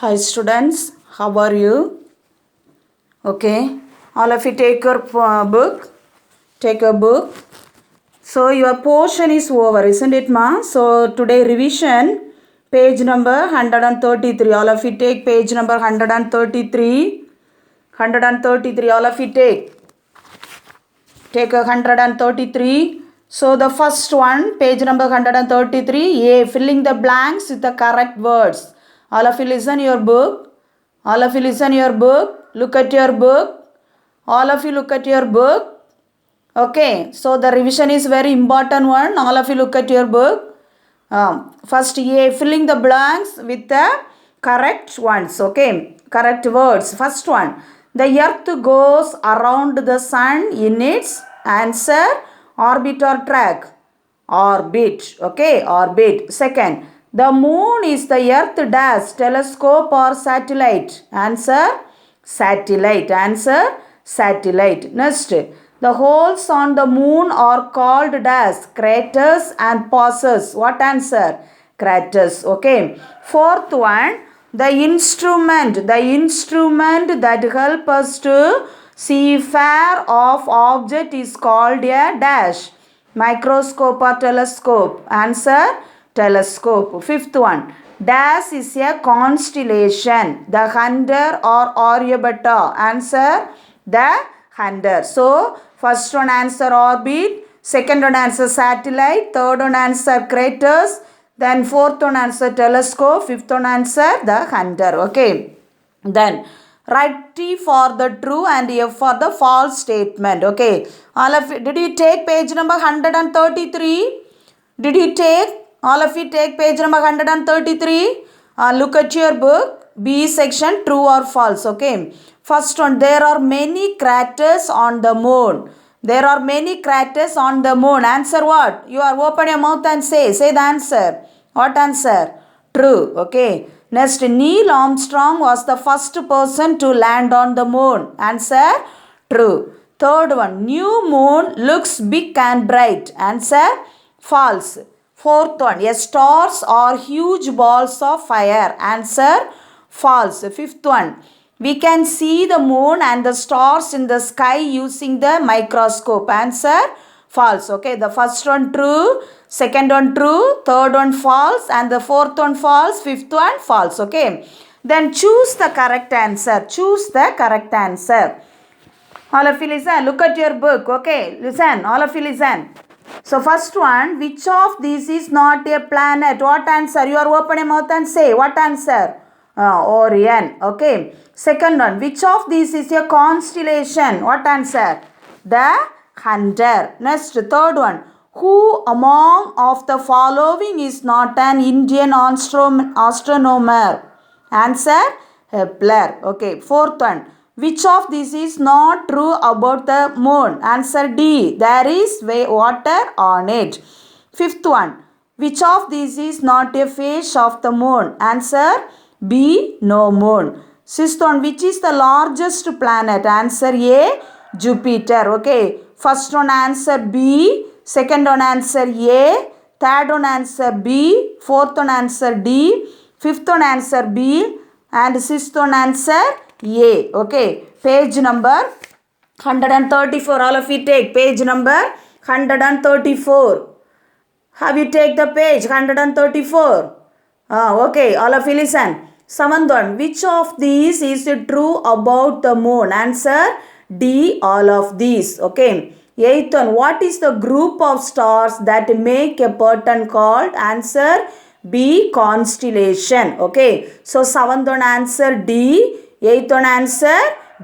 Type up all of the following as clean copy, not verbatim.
Hi students, how are you? Okay, all of you take your book. Take your book. So your portion is over, isn't it, ma? So today revision, page number 133. All of you take page number 133. 133. All of you take. Take a 133. So the first one, page number 133. A. Filling the blanks with the correct words. All of you listen your book. All of you listen your book. Look at your book. All of you look at your book. Okay. So the revision is very important one. All of you look at your book. First A. Filling the blanks with the correct ones. Okay. Correct words. First one. The earth goes around the sun in its answer orbit or track. Orbit. Okay. Orbit. Second. The moon is the earth dash telescope or satellite. Answer satellite. Answer satellite. Next. The holes on the moon are called dash craters and pauses. What answer? Craters. Okay. Fourth one. The instrument that help us to see far off object is called a dash. Microscope or telescope. Answer telescope. Fifth one. Dash is a constellation. The Hunter or Aryabhatta. Answer the Hunter. So first one answer orbit. Second one answer satellite. Third one answer craters. Then fourth one answer telescope. Fifth one answer the Hunter. Okay. Then write T for the true and F for the false statement. Okay. All of you, did you take page number 133? Did you take? All of you take page number 133. Look at your book. B section true or false. Okay. First one. There are many craters on the moon. There are many craters on the moon. Answer what? You are open your mouth and say. Say the answer. What answer? True. Okay. Next, Neil Armstrong was the first person to land on the moon. Answer? True. Third one. New moon looks big and bright. Answer? False. Fourth one. Yes, stars are huge balls of fire. Answer? False. Fifth one. We can see the moon and the stars in the sky using the microscope. Answer? False. Okay, the first one true, second one true, third one false, and the fourth one false, fifth one false. Okay, then choose the correct answer. Choose the correct answer. All of you listen. Look at your book. Okay, listen. All of you listen. So first one, which of these is not a planet? What answer? You are open your mouth and say. What answer? Orion. Okay. Second one, which of these is a constellation? What answer? The Hunter. Next, third one, who among of the following is not an Indian astronomer? Answer, Kepler. Okay. Fourth one, which of these is not true about the moon? Answer D. There is water on it. Fifth one, which of these is not a phase of the moon? Answer B. No moon. Sixth one, which is the largest planet? Answer A. Jupiter. Okay. First one answer B. Second one answer A. Third one answer B. Fourth one answer D. Fifth one answer B. And sixth one answer A. Okay. Page number 134. All of you take page number 134. Have you take the page 134? Okay. All of you listen. Seventh one. Which of these is true about the moon? Answer D. All of these. Okay. Eighth one. What is the group of stars that make a pattern called? Answer B. Constellation. Okay. So seventh one answer D. Eighth one answer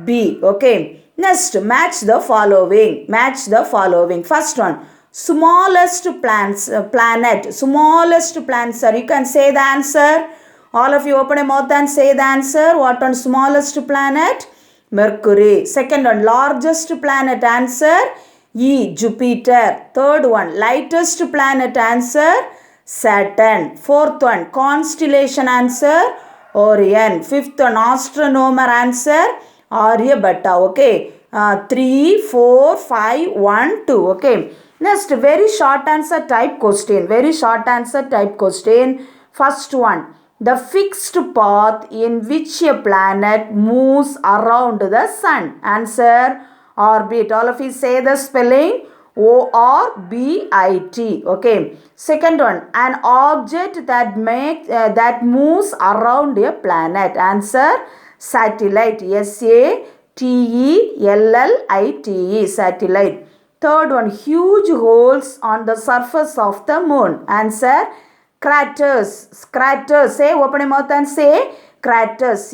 B. Okay. Next, match the following. Match the following. First one. Smallest planet. Smallest planet, sir. You can say the answer. All of you open your mouth and say the answer. What one smallest planet? Mercury. Second one, largest planet. Answer E. Jupiter. Third one, lightest planet. Answer Saturn. Fourth one, constellation. Answer Orion. Fifth one, astronomer. Answer Aryabhatta. Okay. 3, 4, 5, 1, 2. Okay. Next, very short answer type question. Very short answer type question. First one. the fixed path in which a planet moves around the sun. Answer, orbit. All of you say the spelling orbit. Okay. Second one, an object that moves around a planet. Answer, satellite. satellite. Satellite. Third one, huge holes on the surface of the moon. Answer, craters. Craters. Say, open your mouth and say craters.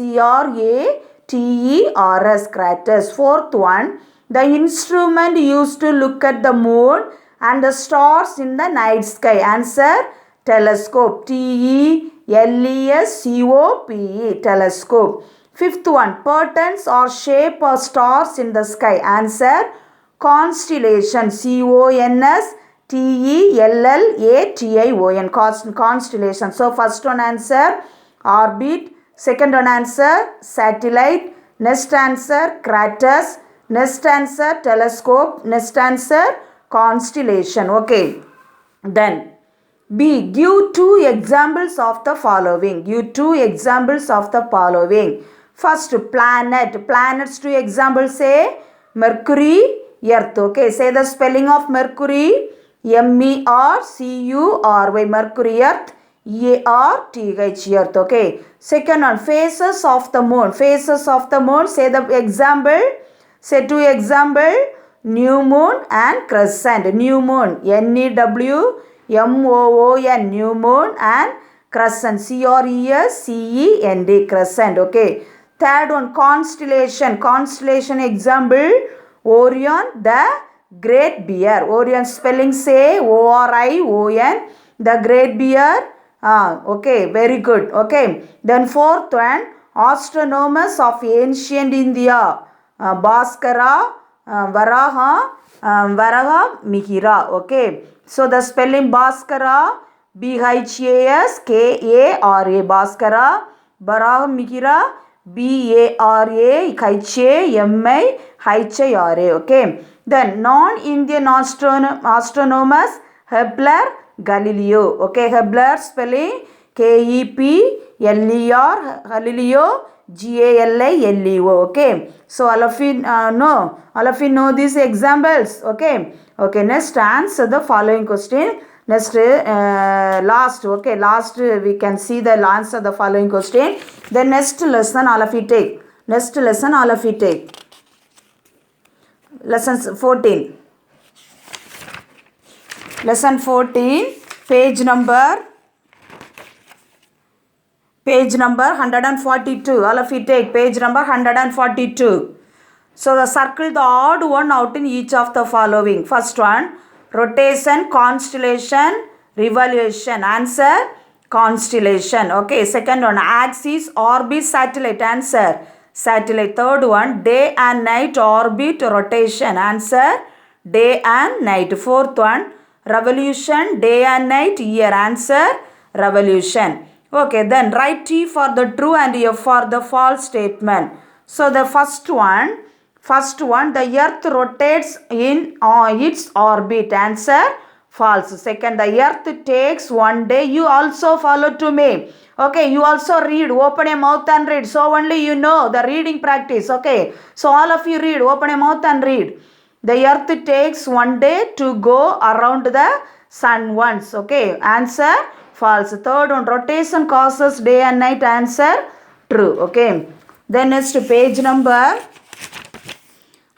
craters. Craters. Fourth one, the instrument used to look at the moon and the stars in the night sky. Answer, telescope. telescope. Telescope. Fifth one, patterns or shape of stars in the sky. Answer, constellation. constellation. Constellation. So first one answer, orbit. Second one answer, satellite. Next answer, craters. Next answer, telescope. Next answer, constellation. Okay. Then B. Give two examples of the following. Give two examples of the following. First, planet. Planets, two examples say Mercury, Earth. Okay, say the spelling of Mercury. MERCURY. Mercury, Earth. EARTH, Earth. Okay. Second one, phases of the moon. Phases of the moon. Say the example. Say two example. New moon and crescent. New moon. NEWMOON. New moon and crescent. CRESCENT. Crescent. Okay. Third one, constellation. Constellation example, Orion, the Great Bear. Orion spelling say ORION, the Great Bear. Okay, very good. Okay. Then fourth one, astronomers of ancient India. Bhaskara, Varaha, Mihira. Okay. So the spelling Bhaskara, BHASKARA. Bhaskara, Varaha, Mihira, BARAHAMIHIRA. Okay. Then non-Indian astronomers, Kepler, Galileo. Okay. Kepler spelling KEPLER, Galileo, GALILEO. Okay. So all of you know these examples. Okay. Okay. Next, answer the following question. Next, last, okay, last we can see the answer the following question. The next lesson all of you take. Next lesson all of you take. Lesson 14. Lesson 14, page number 142. All of you take page number 142. So the circle the odd one out in each of the following. First one, rotation, constellation, revolution. Answer, constellation. Okay. Second one, axis, orbit, satellite. Answer, satellite. Third one, day and night, orbit, rotation. Answer, day and night. Fourth one, revolution, day and night, year. Answer, revolution. Okay. Then write T for the true and F for the false statement. So the first one, the earth rotates in its orbit. Answer, false. Second, the earth takes one day. You also follow to me. Okay, you also read. Open your mouth and read. So only you know the reading practice. Okay, so all of you read. Open your mouth and read. The earth takes one day to go around the sun once. Okay, answer, false. Third one, rotation causes day and night. Answer, true. Okay, then next page number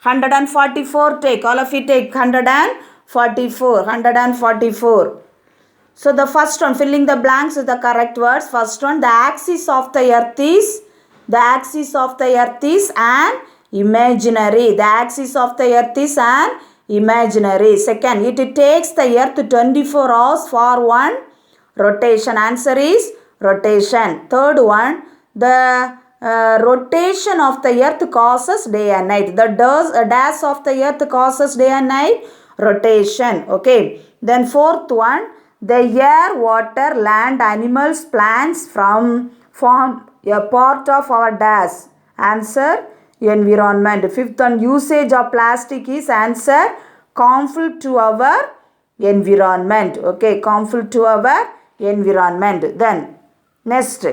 144. Take, all of you take 144. So the first one, filling the blanks with the correct words. First one, the axis of the earth is an imaginary. The axis of the earth is an imaginary. Second, it takes the earth 24 hours for one rotation. Answer is rotation. Third one, the rotation of the earth causes day and night. The dash of the earth causes day and night, rotation. Okay. Then fourth one, the air, water, land, animals, plants form a part of our dash. Answer, environment. Fifth one, usage of plastic is answer, harmful to our environment. Okay, harmful to our environment. Then Next,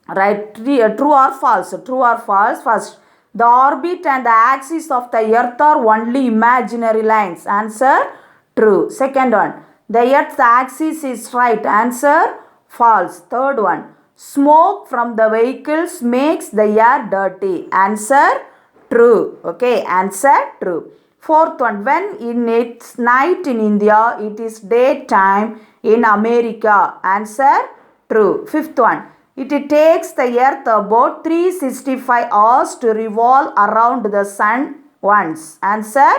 right, true or false? True or false? First, the orbit and the axis of the earth are only imaginary lines. Answer, true. Second one, the earth's axis is right. Answer, false. Third one, smoke from the vehicles makes the air dirty. Answer, true. Okay, answer, true. Fourth one, when it's night in India, it is daytime in America. Answer, true. Fifth one, it takes the earth about 365 hours to revolve around the sun once. Answer,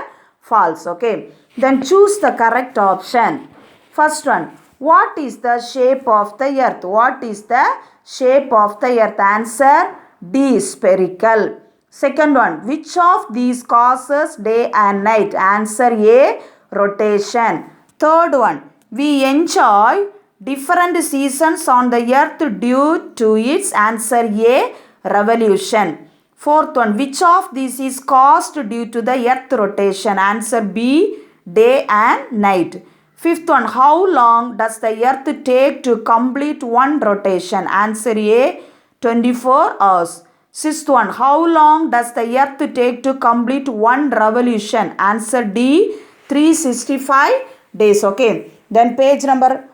false. Okay. Then choose the correct option. First one, what is the shape of the earth? What is the shape of the earth? Answer, D, spherical. Second one, which of these causes day and night? Answer A, rotation. Third one, we enjoy different seasons on the earth due to its. Answer A, revolution. Fourth one, which of these is caused due to the earth rotation? Answer B, day and night. Fifth one, how long does the earth take to complete one rotation? Answer A, 24 hours. Sixth one, how long does the earth take to complete one revolution? Answer D, 365 days. Okay. Then page number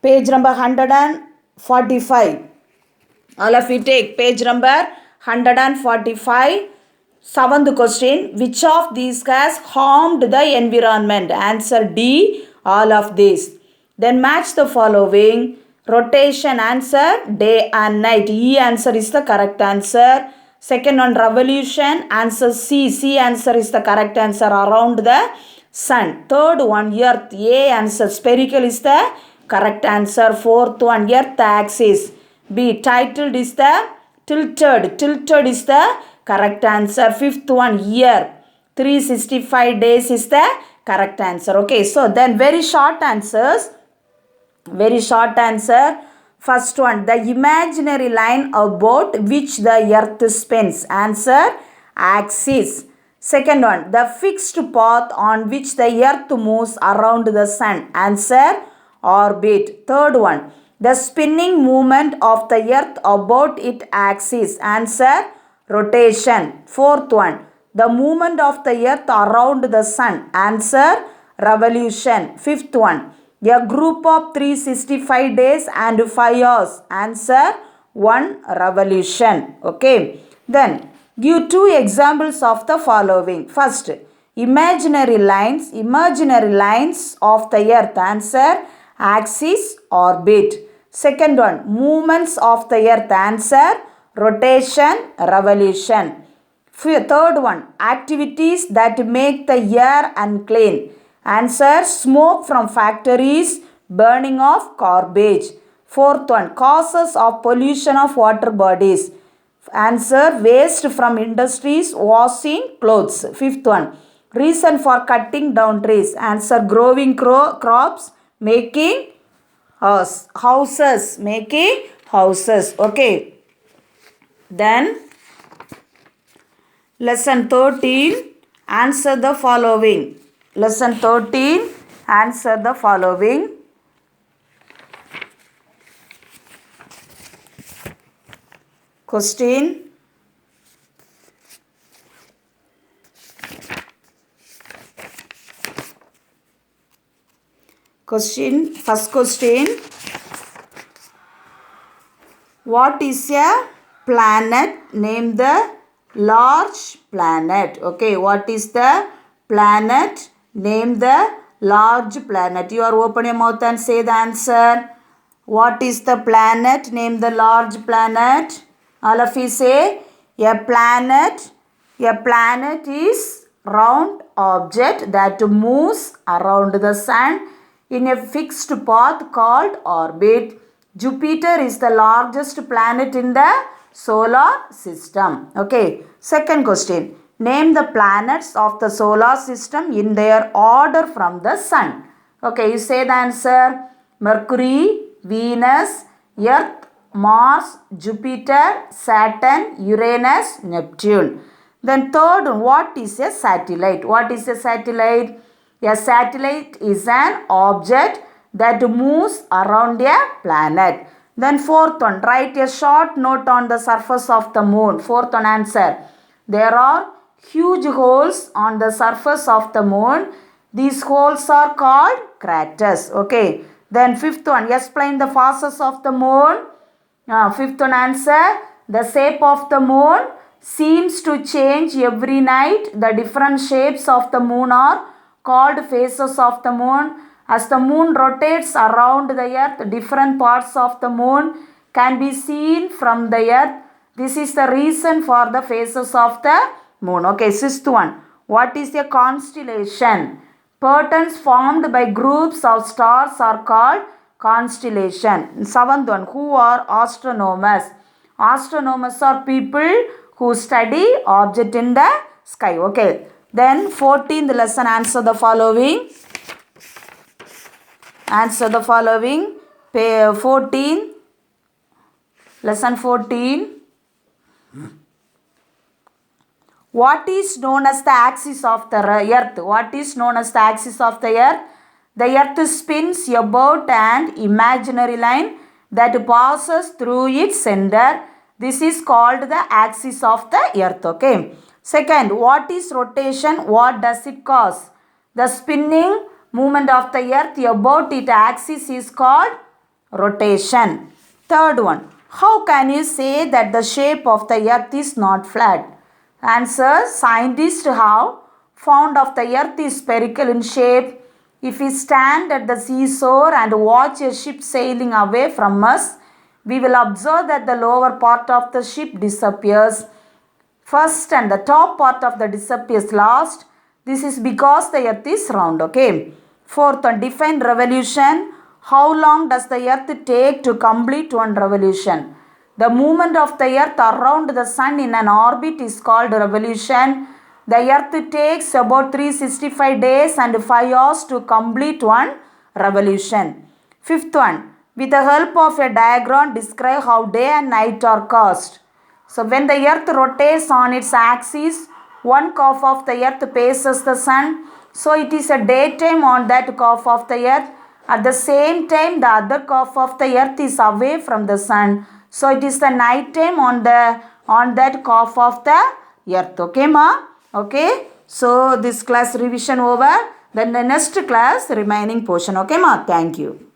145. All of you take page number 145. Seventh question, which of these has harmed the environment? Answer D, all of these. Then match the following. Rotation, answer day and night. E answer is the correct answer. Second one, revolution, answer C. C answer is the correct answer, around the sun. Third one, earth. A answer, spherical is the correct answer. Fourth one, earth axis. B, titled is the tilted. Tilted is the correct answer. Fifth one, year. 365 days is the correct answer. Okay, so then very short answers. Very short answer. First one, the imaginary line about which the earth spins. Answer, axis. Second one, the fixed path on which the earth moves around the sun. Answer, orbit. Third one, the spinning movement of the earth about its axis. Answer, rotation. Fourth one, the movement of the earth around the sun. Answer, revolution. Fifth one, a group of 365 days and 5 hours. Answer, one revolution. Okay. Then give two examples of the following. First, imaginary lines of the earth. Answer, axis, orbit. Second one, movements of the earth. Answer, rotation, revolution. Third one, activities that make the air unclean. Answer, smoke from factories, burning of garbage. Fourth one, causes of pollution of water bodies. Answer, waste from industries, washing clothes. Fifth one, reason for cutting down trees. Answer, growing crops, making houses. Making houses. Okay. Then, lesson 13, answer the following. Lesson 13, answer the following. Question. First question. What is a planet? Name the large planet. Okay, what is the planet? Name the large planet. You are open your mouth and say the answer. What is the planet? Name the large planet. All of you say, a planet. A planet is round object that moves around the sun in a fixed path called orbit. Jupiter is the largest planet in the solar system. Okay. Second question. Name the planets of the solar system in their order from the sun. Okay, you say the answer. Mercury, Venus, Earth, Mars, Jupiter, Saturn, Uranus, Neptune. Then third, what is a satellite? What is a satellite? A satellite is an object that moves around a planet. Then fourth one, write a short note on the surface of the moon. Fourth one answer. There are huge holes on the surface of the moon. These holes are called craters. Okay. Then fifth one, explain the phases of the moon. Fifth one answer. The shape of the moon seems to change every night. The different shapes of the moon are called phases of the moon. As the moon rotates around the earth, different parts of the moon can be seen from the earth. This is the reason for the phases of the moon. Okay, sixth one. What is a constellation? Patterns formed by groups of stars are called constellation. Seventh one. Who are astronomers? Astronomers are people who study object in the sky. Okay. Then 14th lesson, answer the following. Answer the following. 14. Lesson 14. What is known as the axis of the earth? What is known as the axis of the earth? The earth spins about an imaginary line that passes through its center. This is called the axis of the earth. Okay. Second, what is rotation? What does it cause? The spinning movement of the earth about its axis is called rotation. Third one, how can you say that the shape of the earth is not flat? Answer, scientists have found of the earth is spherical in shape. If we stand at the seashore and watch a ship sailing away from us, we will observe that the lower part of the ship disappears first and the top part of the disappears last. This is because the earth is round. Okay. Fourth one, define revolution. How long does the earth take to complete one revolution? The movement of the earth around the sun in an orbit is called revolution. The earth takes about 365 days and 5 hours to complete one revolution. Fifth one, with the help of a diagram, describe how day and night are caused. So when the earth rotates on its axis, one half of the earth faces the sun. So it is a daytime on that half of the earth. At the same time, the other half of the earth is away from the sun. So it is the night time on that half of the earth. Okay, ma? Okay. So this class revision over. Then the next class remaining portion. Okay, ma? Thank you.